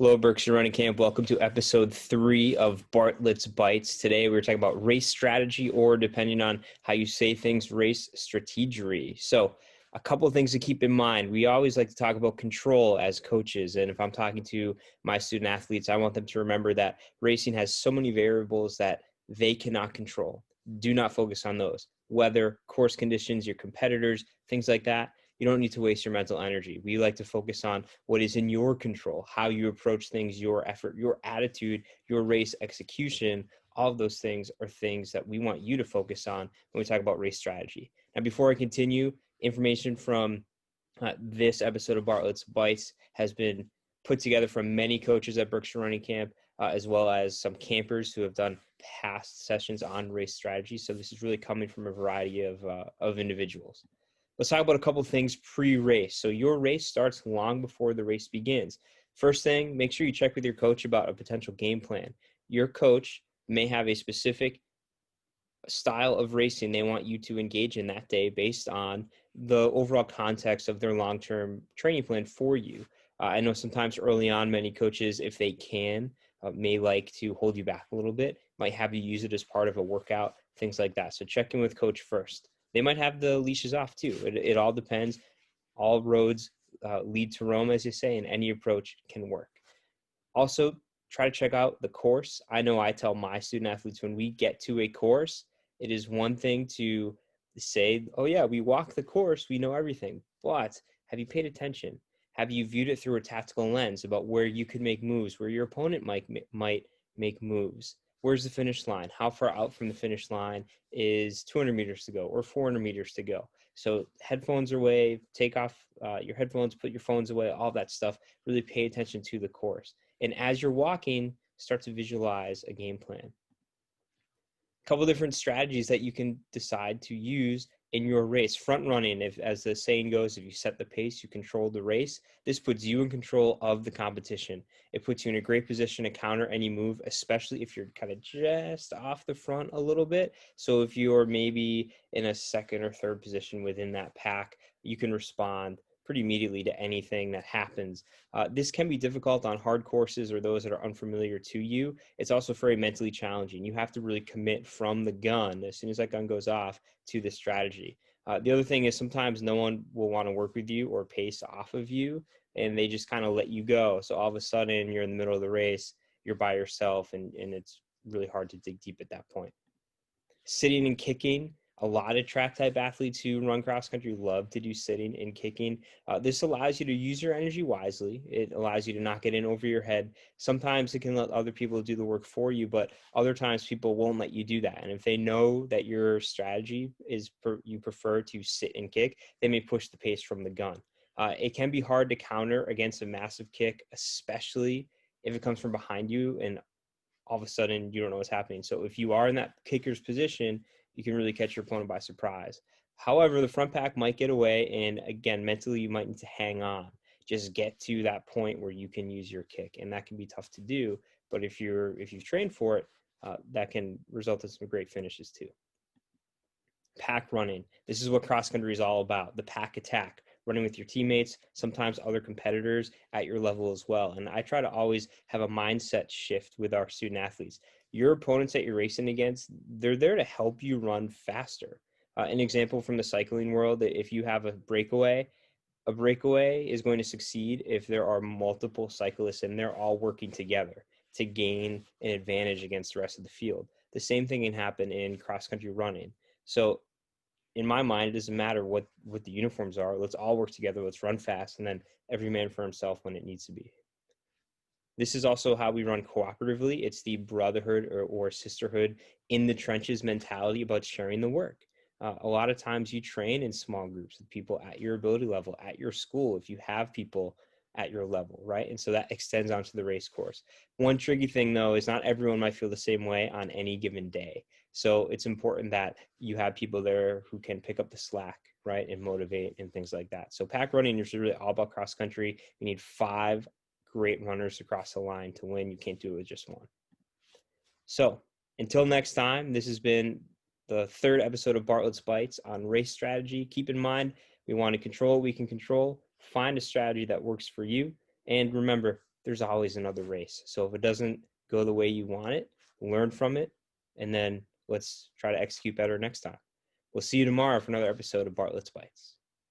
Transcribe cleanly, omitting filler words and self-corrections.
Hello, Berkshire Running Camp. Welcome to episode 3 of Bartlett's Bites. Today we're talking about race strategy, or depending on how you say things, race strategery. So a couple of things to keep in mind. We always like to talk about control as coaches. And if I'm talking to my student athletes, I want them to remember that racing has so many variables that they cannot control. Do not focus on those. Weather, course conditions, your competitors, things like that. You don't need to waste your mental energy. We like to focus on what is in your control, how you approach things, your effort, your attitude, your race execution. All of those things are things that we want you to focus on when we talk about race strategy. Now, before I continue, information from this episode of Bartlett's Bites has been put together from many coaches at Berkshire Running Camp, as well as some campers who have done past sessions on race strategy. So this is really coming from a variety of individuals. Let's talk about a couple of things pre-race. So your race starts long before the race begins. First thing, make sure you check with your coach about a potential game plan. Your coach may have a specific style of racing they want you to engage in that day based on the overall context of their long-term training plan for you. I know sometimes early on, many coaches, if they can, may like to hold you back a little bit, might have you use it as part of a workout, things like that. So check in with coach first. They might have the leashes off too. It all depends. All roads lead to Rome, as you say, and any approach can work. Also, try to check out the course. I know I tell my student athletes when we get to a course, it is one thing to say, oh yeah, we walk the course, we know everything. But have you paid attention? Have you viewed it through a tactical lens about where you could make moves, where your opponent might make moves? Where's the finish line? How far out from the finish line is 200 meters to go or 400 meters to go? So headphones away, take off your headphones, put your phones away, all that stuff. Really pay attention to the course. And as you're walking, start to visualize a game plan. A couple different strategies that you can decide to use in your race. Front running, if, as the saying goes, if you set the pace, you control the race. This puts you in control of the competition. It puts you in a great position to counter any move, especially if you're kind of just off the front a little bit. So if you're maybe in a second or third position within that pack, you can respond pretty immediately to anything that happens. This can be difficult on hard courses or those that are unfamiliar to you. It's also very mentally challenging. You have to really commit from the gun, as soon as that gun goes off, to this strategy. The other thing is sometimes no one will want to work with you or pace off of you, and they just kind of let you go. So all of a sudden you're in the middle of the race, you're by yourself, and it's really hard to dig deep at that point. Sitting and kicking. A lot of track type athletes who run cross country love to do sitting and kicking. This allows you to use your energy wisely. It allows you to not get in over your head. Sometimes it can let other people do the work for you, but other times people won't let you do that. And if they know that your strategy is you prefer to sit and kick, they may push the pace from the gun. It can be hard to counter against a massive kick, especially if it comes from behind you and all of a sudden you don't know what's happening. So if you are in that kicker's position, you can really catch your opponent by surprise. However, the front pack might get away, and again, mentally you might need to hang on. Just get to that point where you can use your kick, and that can be tough to do. But if you've trained for it, that can result in some great finishes too. Pack running. This is what cross country is all about. The pack attack. Running with your teammates, sometimes other competitors at your level as well. And I try to always have a mindset shift with our student athletes. Your opponents that you're racing against, they're there to help you run faster. An example from the cycling world, if you have a breakaway is going to succeed if there are multiple cyclists and they're all working together to gain an advantage against the rest of the field. The same thing can happen in cross-country running. So in my mind, it doesn't matter what the uniforms are. Let's all work together. Let's run fast, and then every man for himself when it needs to be. This is also how we run cooperatively. It's the brotherhood or sisterhood in the trenches mentality about sharing the work. A lot of times you train in small groups with people at your ability level, at your school, if you have people at your level, right? And so that extends onto the race course. One tricky thing, though, is not everyone might feel the same way on any given day. So it's important that you have people there who can pick up the slack, right, and motivate and things like that. So pack running is really all about cross country. You need 5 great runners across the line to win. You can't do it with just one. So until next time, this has been the 3rd episode of Bartlett's Bites on race strategy. Keep in mind, we want to control what we can control, find a strategy that works for you, and remember, there's always another race. So if it doesn't go the way you want it, learn from it, and then let's try to execute better next time. We'll see you tomorrow for another episode of Bartlett's Bites.